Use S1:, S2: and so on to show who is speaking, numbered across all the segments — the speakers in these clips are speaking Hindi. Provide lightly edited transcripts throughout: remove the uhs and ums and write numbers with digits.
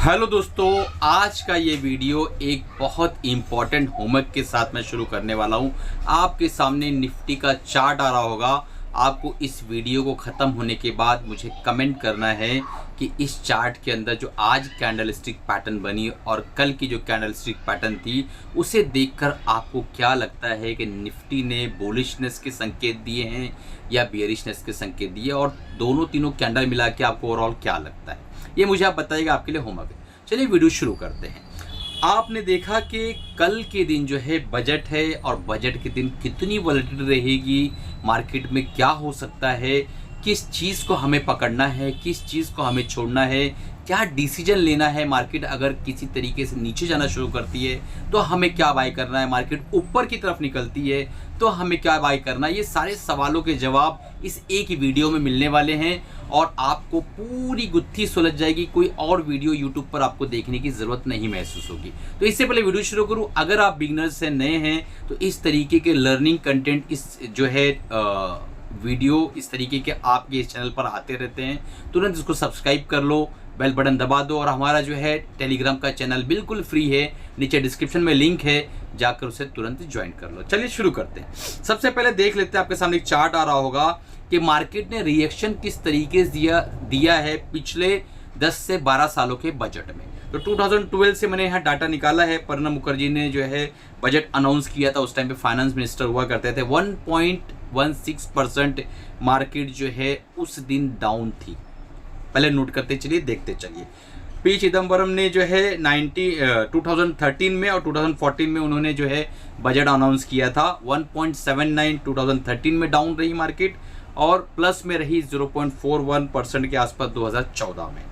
S1: हेलो दोस्तों, आज का ये वीडियो एक बहुत इम्पॉर्टेंट होमवर्क के साथ मैं शुरू करने वाला हूँ। आपके सामने निफ्टी का चार्ट आ रहा होगा। आपको इस वीडियो को ख़त्म होने के बाद मुझे कमेंट करना है कि इस चार्ट के अंदर जो आज कैंडलस्टिक पैटर्न बनी और कल की जो कैंडलस्टिक पैटर्न थी उसे देखकर आपको क्या लगता है कि निफ्टी ने बुलिशनेस के संकेत दिए हैं या बियरिशनेस के संकेत दिए, और दोनों तीनों कैंडल मिला के आपको ओवरऑल क्या लगता है, ये मुझे आप बताइएगा। आपके लिए होमवर्क है। चलिए वीडियो शुरू करते हैं। आपने देखा कि कल के दिन जो है बजट है और बजट के दिन कितनी वॉलेटिलिटी रहेगी, मार्केट में क्या हो सकता है, किस चीज़ को हमें पकड़ना है, किस चीज़ को हमें छोड़ना है, क्या डिसीजन लेना है। मार्केट अगर किसी तरीके से नीचे जाना शुरू करती है तो हमें क्या बाय करना है, मार्केट ऊपर की तरफ निकलती है तो हमें क्या बाय करना है। ये सारे सवालों के जवाब इस एक ही वीडियो में मिलने वाले हैं और आपको पूरी गुत्थी सुलझ जाएगी। कोई और वीडियो यूट्यूब पर आपको देखने की ज़रूरत नहीं महसूस होगी। तो इससे पहले वीडियो शुरू करूँ, अगर आप बिगनर्स से नए हैं तो इस तरीके के लर्निंग कंटेंट इस जो है वीडियो इस तरीके के आपके इस चैनल पर आते रहते हैं। तुरंत इसको सब्सक्राइब कर लो, बेल बटन दबा दो, और हमारा जो है टेलीग्राम का चैनल बिल्कुल फ्री है, नीचे डिस्क्रिप्शन में लिंक है, जाकर उसे तुरंत ज्वाइन कर लो। चलिए शुरू करते हैं। सबसे पहले देख लेते हैं, आपके सामने एक चार्ट आ रहा होगा कि मार्केट ने रिएक्शन किस तरीके से दिया है पिछले 10 से 12 सालों के बजट में। तो 2012 से मैंने यहाँ डाटा निकाला है। प्रणब मुखर्जी ने जो है बजट अनाउंस किया था, उस टाइम पे फाइनेंस मिनिस्टर हुआ करते थे। 1.16% मार्केट जो है उस दिन डाउन थी। पहले नोट करते चलिए, देखते चलिए। पी चिदम्बरम ने जो है 2013 में और 2014 में उन्होंने जो है बजट अनाउंस किया था। 1.79 2013 में डाउन रही मार्केट और प्लस में रही 0.41% के आसपास 2014 में।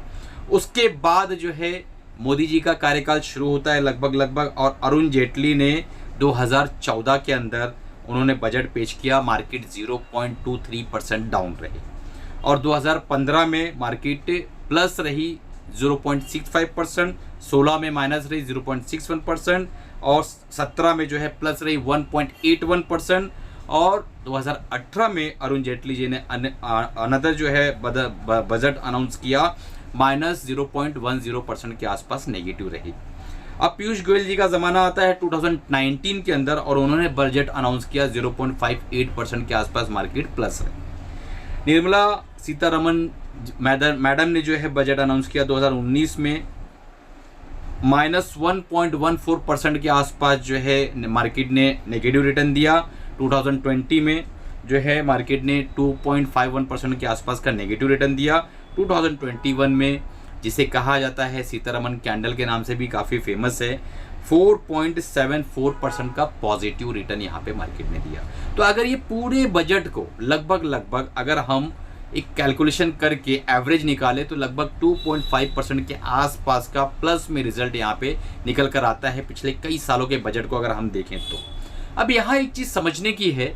S1: उसके बाद जो है मोदी जी का कार्यकाल शुरू होता है लगभग, और अरुण जेटली ने 2014 के अंदर उन्होंने बजट पेश किया। मार्केट 0.23% डाउन रही और 2015 में मार्केट प्लस रही 0.65%, 16 में माइनस रही 0.61% और 17 में जो है प्लस रही 1.81%, और 2018 में अरुण जेटली जी ने अनदर जो है बजट अनाउंस किया, माइनस 0.10% के आसपास नेगेटिव रही। अब पीयूष गोयल जी का ज़माना आता है 2019 के अंदर और उन्होंने बजट अनाउंस किया, 0.58% के आसपास मार्केट प्लस रही। निर्मला सीतारमण मैडम ने जो है बजट अनाउंस किया 2019 में, माइनस 1.14% के आसपास जो है मार्केट ने नेगेटिव रिटर्न दिया। 2020 में जो है मार्केट ने 2.51% के आसपास का नेगेटिव रिटर्न दिया। 2021 में, जिसे कहा जाता है सीतारमण कैंडल के नाम से भी काफ़ी फेमस है, 4.74% का पॉजिटिव रिटर्न यहाँ पे मार्केट ने दिया। तो अगर ये पूरे बजट को लगभग अगर हम एक कैलकुलेशन करके एवरेज निकाले तो लगभग 2.5% के आसपास का प्लस में रिजल्ट यहाँ पे निकल कर आता है पिछले कई सालों के बजट को अगर हम देखें तो। अब यहाँ एक चीज़ समझने की है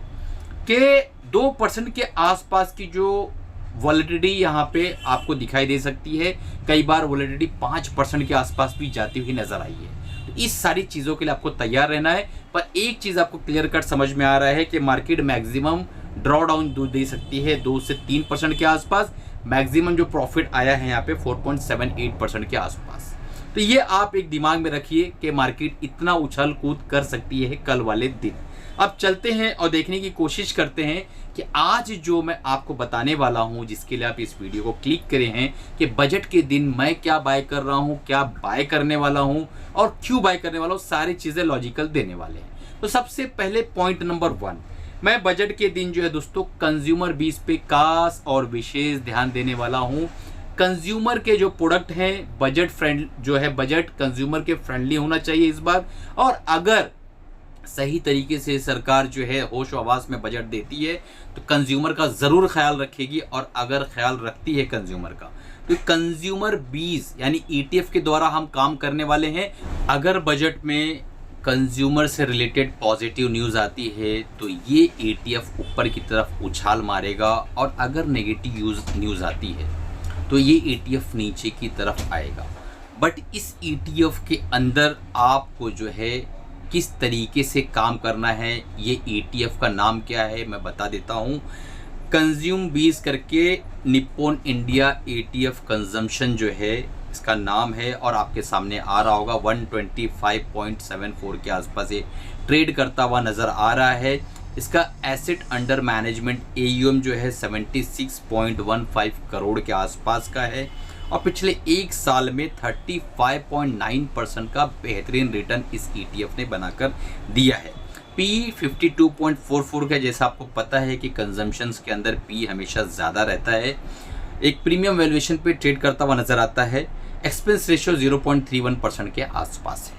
S1: कि 2% के आसपास की जो वॉलेटिलिटी यहाँ पे आपको दिखाई दे सकती है, कई बार वॉलेटिलिटी 5% के आसपास भी जाती हुई नजर आई है। तो इस सारी चीज़ों के लिए आपको तैयार रहना है। पर एक चीज़ आपको क्लियर कट समझ में आ रहा है कि मार्केट मैक्सिमम ड्रॉ डाउन दे सकती है 2 से 3% के आसपास। मैक्सिमम जो प्रॉफिट आया है यहाँ पे 4.78% के आसपास। तो ये आप एक दिमाग में रखिए कि मार्केट इतना उछल कूद कर सकती है कल वाले दिन। अब चलते हैं और देखने की कोशिश करते हैं कि आज जो मैं आपको बताने वाला हूं, जिसके लिए आप इस वीडियो को क्लिक करे हैं, कि बजट के दिन मैं क्या बाय कर रहा हूं, क्या बाय करने वाला हूं और क्यों बाय करने वाला हूं, सारी चीज़ें लॉजिकल देने वाले हैं। तो सबसे पहले पॉइंट नंबर 1, मैं बजट के दिन जो है दोस्तों कंज्यूमर बीस पे खास और विशेष ध्यान देने वाला हूँ। कंज्यूमर के जो प्रोडक्ट हैं बजट फ्रेंड जो है, बजट कंज्यूमर के फ्रेंडली होना चाहिए इस बार। और अगर सही तरीके से सरकार जो है होश आवास में बजट देती है तो कंज्यूमर का ज़रूर ख्याल रखेगी, और अगर ख्याल रखती है कंज्यूमर का तो कंज्यूमर 20 यानी ETF के द्वारा हम काम करने वाले हैं। अगर बजट में कंज्यूमर से रिलेटेड पॉजिटिव न्यूज़ आती है तो ये ETF ऊपर की तरफ उछाल मारेगा, और अगर नेगेटिव न्यूज़ आती है तो ये ETF नीचे की तरफ आएगा। बट इस ETF के अंदर आपको जो है किस तरीके से काम करना है, ये ETF का नाम क्या है मैं बता देता हूँ। कंज्यूम 20 करके निप्पॉन इंडिया ETF कंजम्पशन जो है इसका नाम है और आपके सामने आ रहा होगा 125.74 के आसपास ये ट्रेड करता हुआ नज़र आ रहा है। इसका एसेट अंडर मैनेजमेंट AUM जो है 76.15 करोड़ के आसपास का है और पिछले एक साल में 35.9% का बेहतरीन रिटर्न इस ETF ने बनाकर दिया है। P 52.44 का, जैसा आपको पता है कि कंजम्पशंस के अंदर P हमेशा ज़्यादा रहता है। एक प्रीमियम वैल्यूएशन पे ट्रेड करता हुआ नज़र आता है। एक्सपेंस रेशियो 0.31% के आसपास है।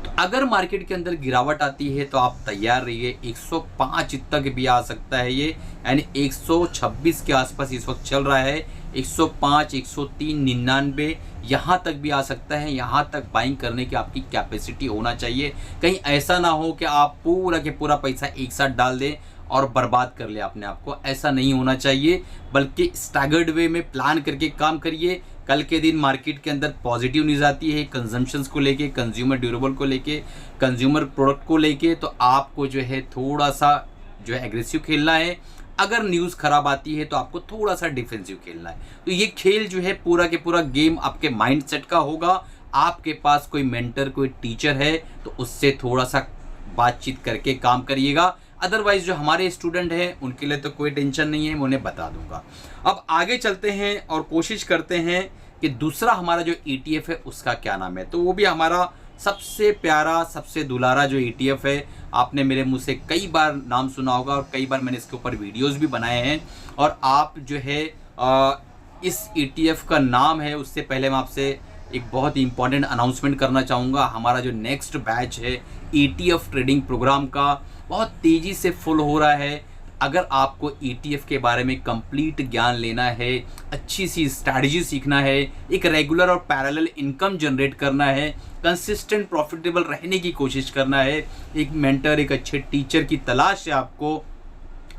S1: तो अगर मार्केट के अंदर गिरावट आती है तो आप तैयार रहिए, 105 तक भी आ सकता है ये, यानी 126 के आसपास इस वक्त चल रहा है। 105, 103, 99 यहाँ तक भी आ सकता है। यहाँ तक बाइंग करने की आपकी कैपेसिटी होना चाहिए। कहीं ऐसा ना हो कि आप पूरा के पूरा पैसा एक साथ डाल दें और बर्बाद कर ले अपने आप को, ऐसा नहीं होना चाहिए, बल्कि स्टैगर्ड वे में प्लान करके काम करिए। कल के दिन मार्केट के अंदर पॉजिटिव न्यूज़ आती है कंजम्पशंस को लेके, कंज्यूमर ड्यूरेबल को लेके, कंज्यूमर प्रोडक्ट को लेके, तो आपको जो है थोड़ा सा जो है एग्रेसिव खेलना है। अगर न्यूज़ खराब आती है तो आपको थोड़ा सा डिफेंसिव खेलना है। तो ये खेल जो है पूरा के पूरा गेम आपके माइंडसेट का होगा। आपके पास कोई मेंटर, कोई टीचर है तो उससे थोड़ा सा बातचीत करके काम करिएगा। अदरवाइज जो हमारे स्टूडेंट हैं उनके लिए तो कोई टेंशन नहीं है, मैं उन्हें बता दूंगा। अब आगे चलते हैं और कोशिश करते हैं कि दूसरा हमारा जो ETF है उसका क्या नाम है। तो वो भी हमारा सबसे प्यारा, सबसे दुलारा जो ETF है। आपने मेरे मुंह से कई बार नाम सुना होगा और कई बार मैंने इसके ऊपर वीडियोस भी बनाए हैं। और आप जो है इस ETF का नाम है, उससे पहले मैं आपसे एक बहुत ही इंपॉर्टेंट अनाउंसमेंट करना चाहूँगा। हमारा जो नेक्स्ट बैच है ETF ट्रेडिंग प्रोग्राम का, बहुत तेज़ी से फुल हो रहा है। अगर आपको ETF के बारे में कंप्लीट ज्ञान लेना है, अच्छी सी स्ट्रैटेजी सीखना है, एक रेगुलर और पैरेलल इनकम जनरेट करना है, कंसिस्टेंट प्रॉफिटेबल रहने की कोशिश करना है, एक मेंटर, एक अच्छे टीचर की तलाश है आपको,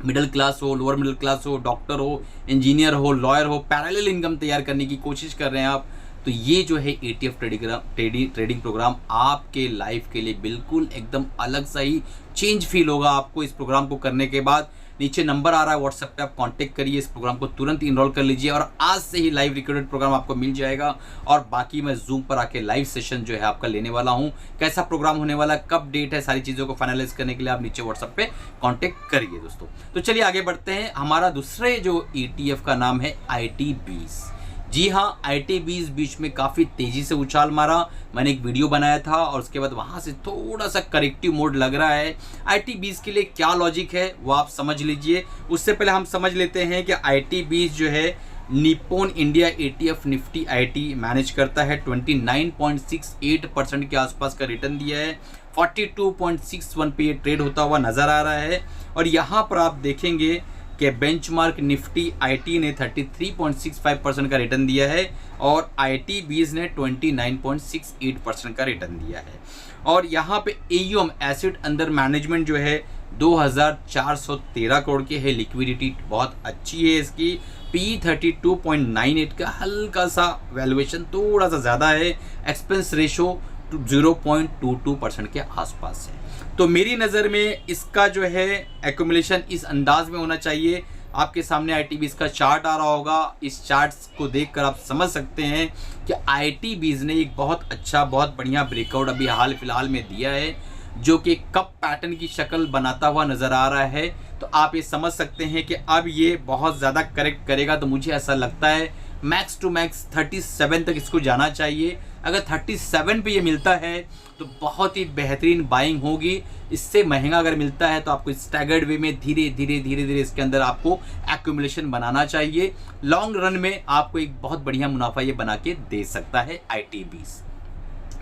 S1: मिडिल क्लास हो, लोअर मिडिल क्लास हो, डॉक्टर हो, इंजीनियर हो, लॉयर हो, पैरेलल इनकम तैयार करने की कोशिश कर रहे हैं आप, तो ये जो है ETF ट्रेडिंग प्रोग्राम आपके लाइफ के लिए बिल्कुल एकदम अलग सा ही चेंज फील होगा आपको इस प्रोग्राम को करने के बाद। नीचे नंबर आ रहा है, व्हाट्सएप पे आप कांटेक्ट करिए, इस प्रोग्राम को तुरंत इनरोल कर लीजिए और आज से ही लाइव रिकॉर्डेड प्रोग्राम आपको मिल जाएगा। और बाकी मैं जूम पर आके लाइव सेशन जो है आपका लेने वाला हूँ। कैसा प्रोग्राम होने वाला, कब डेट है, सारी चीज़ों को फाइनलाइज करने के लिए आप नीचे व्हाट्सएप पे कांटेक्ट करिए दोस्तों। तो चलिए आगे बढ़ते हैं। हमारा दूसरे जो ETF का नाम है IT20। जी हाँ, IT20 बीच में काफ़ी तेज़ी से उछाल मारा। मैंने एक वीडियो बनाया था और उसके बाद वहाँ से थोड़ा सा करेक्टिव मोड लग रहा है। IT20 के लिए क्या लॉजिक है वो आप समझ लीजिए। उससे पहले हम समझ लेते हैं कि IT20 जो है Nippon India ETF Nifty IT manage करता है। 29.68% के आसपास का रिटर्न दिया है। 42.61 पे ये ट्रेड होता हुआ नज़र आ रहा है। और यहाँ पर आप देखेंगे कि बेंचमार्क निफ्टी IT ने 33.65% का रिटर्न दिया है और IT20 ने 29.68% का रिटर्न दिया है। और यहाँ पे AUM एसेट अंडर मैनेजमेंट जो है 2413 करोड़ की है। लिक्विडिटी बहुत अच्छी है इसकी। P 32.98 का हल्का सा वैल्यूएशन थोड़ा सा ज़्यादा है। एक्सपेंस रेशो 0.22% के आसपास है। तो मेरी नज़र में इसका जो है एक्यूमुलेशन इस अंदाज में होना चाहिए। आपके सामने IT20 का चार्ट आ रहा होगा। इस चार्ट को देखकर आप समझ सकते हैं कि IT20 ने एक बहुत अच्छा, बहुत बढ़िया ब्रेकआउट अभी हाल फिलहाल में दिया है, जो कि कप पैटर्न की शक्ल बनाता हुआ नज़र आ रहा है। तो आप ये समझ सकते हैं कि अब ये बहुत ज़्यादा करेक्ट करेगा। तो मुझे ऐसा लगता है मैक्स टू मैक्स 37 तक इसको जाना चाहिए। अगर 37 पे ये मिलता है तो बहुत ही बेहतरीन बाइंग होगी। इससे महंगा अगर मिलता है तो आपको स्टैगर्ड वे में धीरे धीरे इसके अंदर आपको एक्यूमुलेशन बनाना चाहिए। लॉन्ग रन में आपको एक बहुत बढ़िया मुनाफा ये बना के दे सकता है IT20।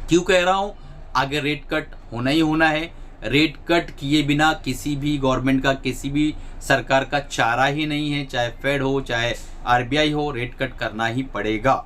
S1: क्यों कह रहा हूँ, आगे रेट कट होना ही होना है। रेट कट किए बिना किसी भी गवर्नमेंट का, किसी भी सरकार का चारा ही नहीं है। चाहे फेड हो, चाहे RBI हो, रेट कट करना ही पड़ेगा।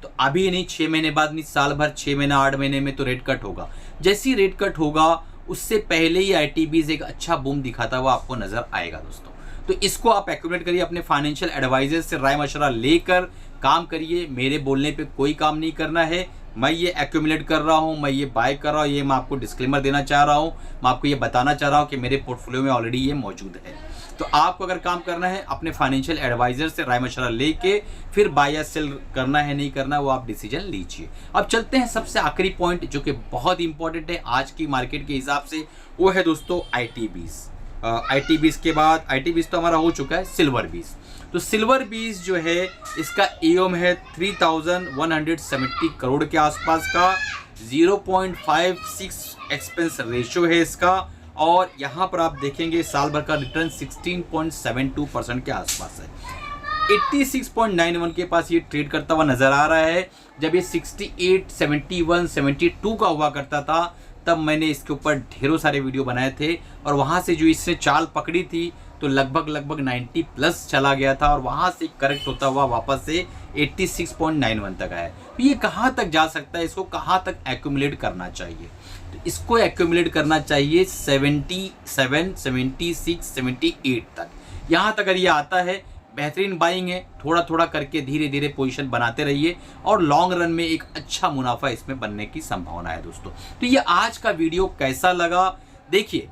S1: तो अभी नहीं, 6 महीने बाद नहीं, साल भर, 6 महीना 8 महीने में तो रेट कट होगा। जैसे ही रेट कट होगा उससे पहले ही IT20 एक अच्छा बूम दिखाता हुआ आपको नजर आएगा दोस्तों। तो इसको आप एक्यूमुलेट करिए, अपने फाइनेंशियल एडवाइजर से राय मशवरा लेकर काम करिए। मेरे बोलने पे कोई काम नहीं करना है। मैं ये एक्यूमुलेट कर रहा हूँ, मैं ये बाय कर रहा हूँ, ये मैं आपको डिस्क्लेमर देना चाह रहा हूँ, मैं आपको ये बताना चाह रहा हूँ कि मेरे पोर्टफोलियो में ऑलरेडी ये मौजूद है। तो आपको अगर काम करना है अपने फाइनेंशियल एडवाइजर से राय मशवरा लेके फिर बाय या सेल करना है नहीं करना, वो आप डिसीजन लीजिए। अब चलते हैं सबसे आखिरी पॉइंट जो कि बहुत इंपॉर्टेंट है आज की मार्केट के हिसाब से, वो है दोस्तों ITBs। ITBs के बाद ITBs तो हमारा हो चुका है, सिल्वर बीज। तो सिल्वर बीज जो है इसका एओम है 3170 करोड़ के आसपास का, 0.56 एक्सपेंस रेशियो है इसका, और यहाँ पर आप देखेंगे साल भर का रिटर्न 16.72% के आसपास है। 86.91 के पास ये ट्रेड करता हुआ नजर आ रहा है। जब ये 68, 71, 72 का हुआ करता था तब मैंने इसके ऊपर ढेरों सारे वीडियो बनाए थे, और वहाँ से जो इसने चाल पकड़ी थी तो लगभग 90 प्लस चला गया था, और वहाँ से करेक्ट होता हुआ वापस से 86.91 तक आया। तो ये कहाँ तक जा सकता है, इसको कहाँ तक एक्यूमुलेट करना चाहिए? तो इसको एक्यूमुलेट करना चाहिए 77, 76, 78 तक। यहाँ तक अगर ये आता है बेहतरीन बाइंग है, थोड़ा थोड़ा करके धीरे धीरे पोजीशन बनाते रहिए और लॉन्ग रन में एक अच्छा मुनाफा इसमें बनने की संभावना है दोस्तों। तो ये आज का वीडियो कैसा लगा? देखिए,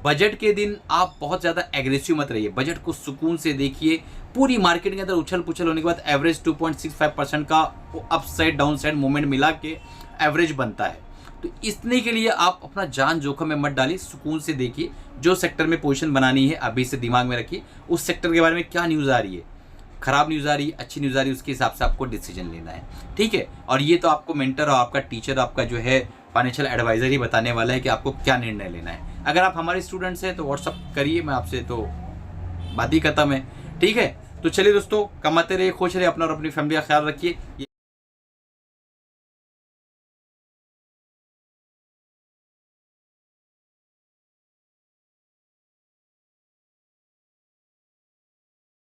S1: बजट के दिन आप बहुत ज़्यादा एग्रेसिव मत रहिए, बजट को सुकून से देखिए। पूरी मार्केट के अंदर उछल पुछल होने के बाद एवरेज 2.65% का up side down side movement मिला के एवरेज बनता है। तो इतने के लिए आप अपना जान जोखिम में मत डालिए, सुकून से देखिए। जो सेक्टर में पोजीशन बनानी है अभी से दिमाग में रखिए, उस सेक्टर के बारे में क्या न्यूज़ आ रही है, खराब न्यूज़ आ रही है, अच्छी न्यूज़ आ रही है, उसके हिसाब से आपको डिसीजन लेना है, ठीक है। और ये तो आपको मेंटर और आपका टीचर, आपका जो है फाइनेंशियल एडवाइजर ही बताने वाला है कि आपको क्या निर्णय लेना है। अगर आप हमारे स्टूडेंट्स हैं तो व्हाट्सअप करिए, मैं आपसे तो बात ही खत्म है, ठीक है। तो चलिए दोस्तों, कमाते रहिए, खुश रहिए, अपना और अपनी फैमिली का ख्याल रखिए।